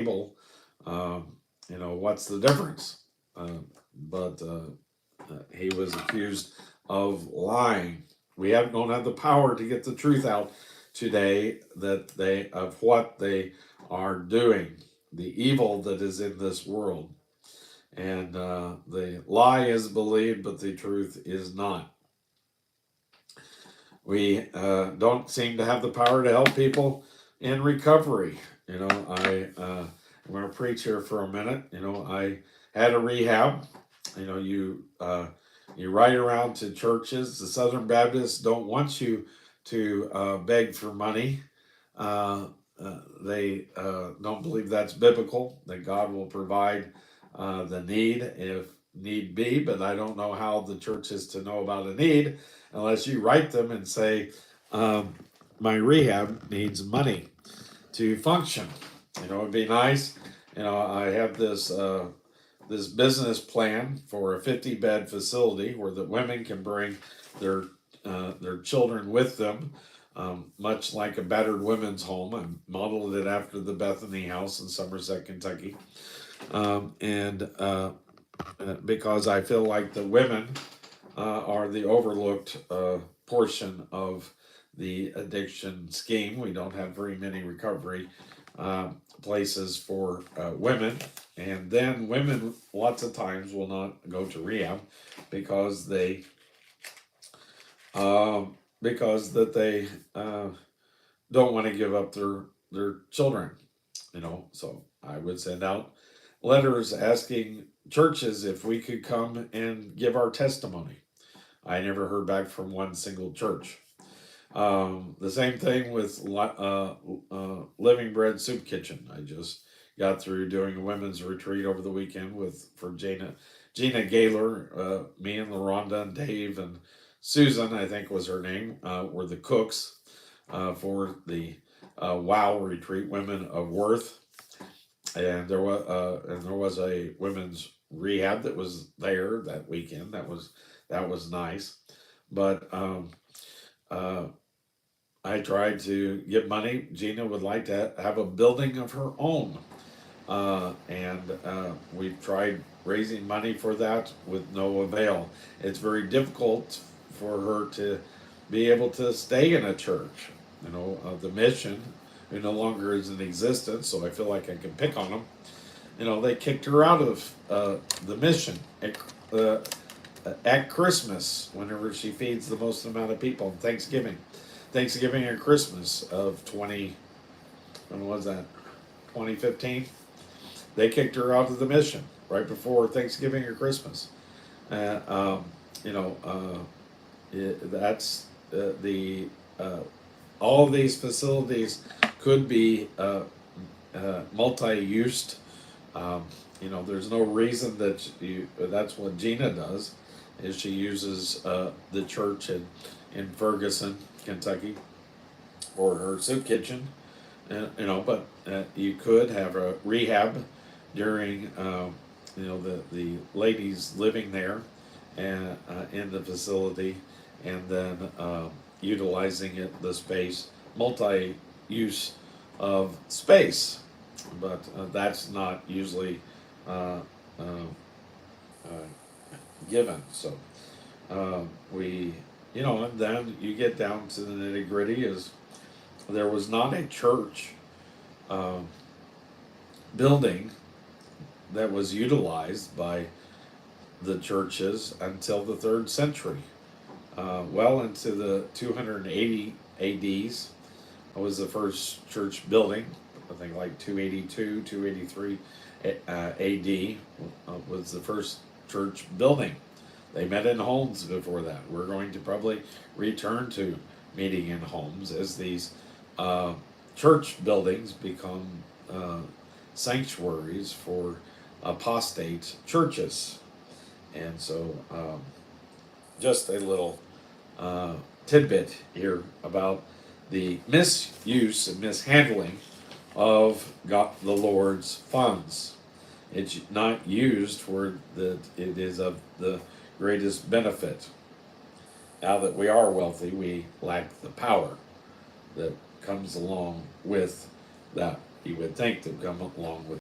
table. What's the difference? But he was accused of lying. Don't have the power to get the truth out today of what they are doing, the evil that is in this world, and the lie is believed, but the truth is not. We don't seem to have the power to help people in recovery. I'm going to preach here for a minute. I had a rehab. You write around to churches. The Southern Baptists don't want you to beg for money. They don't believe that's biblical. That God will provide the need if need be. But I don't know how the church is to know about a need unless you write them and say, um, "My rehab needs money to function." It'd be nice. I have this business plan for a 50-bed facility where the women can bring their their children with them, much like a battered women's home. I modeled it after the Bethany House in Somerset, Kentucky, and because I feel like the women are the overlooked portion of the addiction scheme. We don't have very many recovery places for women, and then women lots of times will not go to rehab because they don't want to give up their children. So I would send out letters asking churches if we could come and give our testimony. I never heard back from one single church. The same thing with Living Bread Soup Kitchen. I just got through doing a women's retreat over the weekend for Gina Gaylor. Me and LaRonda and Dave and Susan, I think was her name, were the cooks for the WOW retreat, Women of Worth, and there was a women's rehab that was there that weekend. That was nice, but uh, I tried to get money. Gina would like to have a building of her own. And we've tried raising money for that with no avail. It's very difficult for her to be able to stay in a church. The mission, who no longer is in existence, so I feel like I can pick on them. They kicked her out of the mission uh, at Christmas, whenever she feeds the most amount of people, and Thanksgiving and Christmas of 20, when was that? 2015. They kicked her out of the mission right before Thanksgiving or Christmas. Uh, um, you know, that's the all of these facilities could be multi-used. There's no reason that that's what Gina does, is she uses the church in Ferguson, Kentucky, or her soup kitchen. But you could have a rehab during, the ladies living there and in the facility, and then utilizing the space, multi-use of space. But that's not usually uh, uh, uh, given. So and then you get down to the nitty gritty. Is there was not a church um, building that was utilized by the churches until the third century. Well into the 280 ADs was the first church building. I think like 282, 283 AD was the first church building. They met in homes before that. We're going to probably return to meeting in homes as these uh, church buildings become uh, sanctuaries for apostate churches. And so, just a little tidbit here about the misuse and mishandling of God, the Lord's funds. It's not used where it is of the greatest benefit. Now that we are wealthy, we lack the power that comes along with that you would think to come along with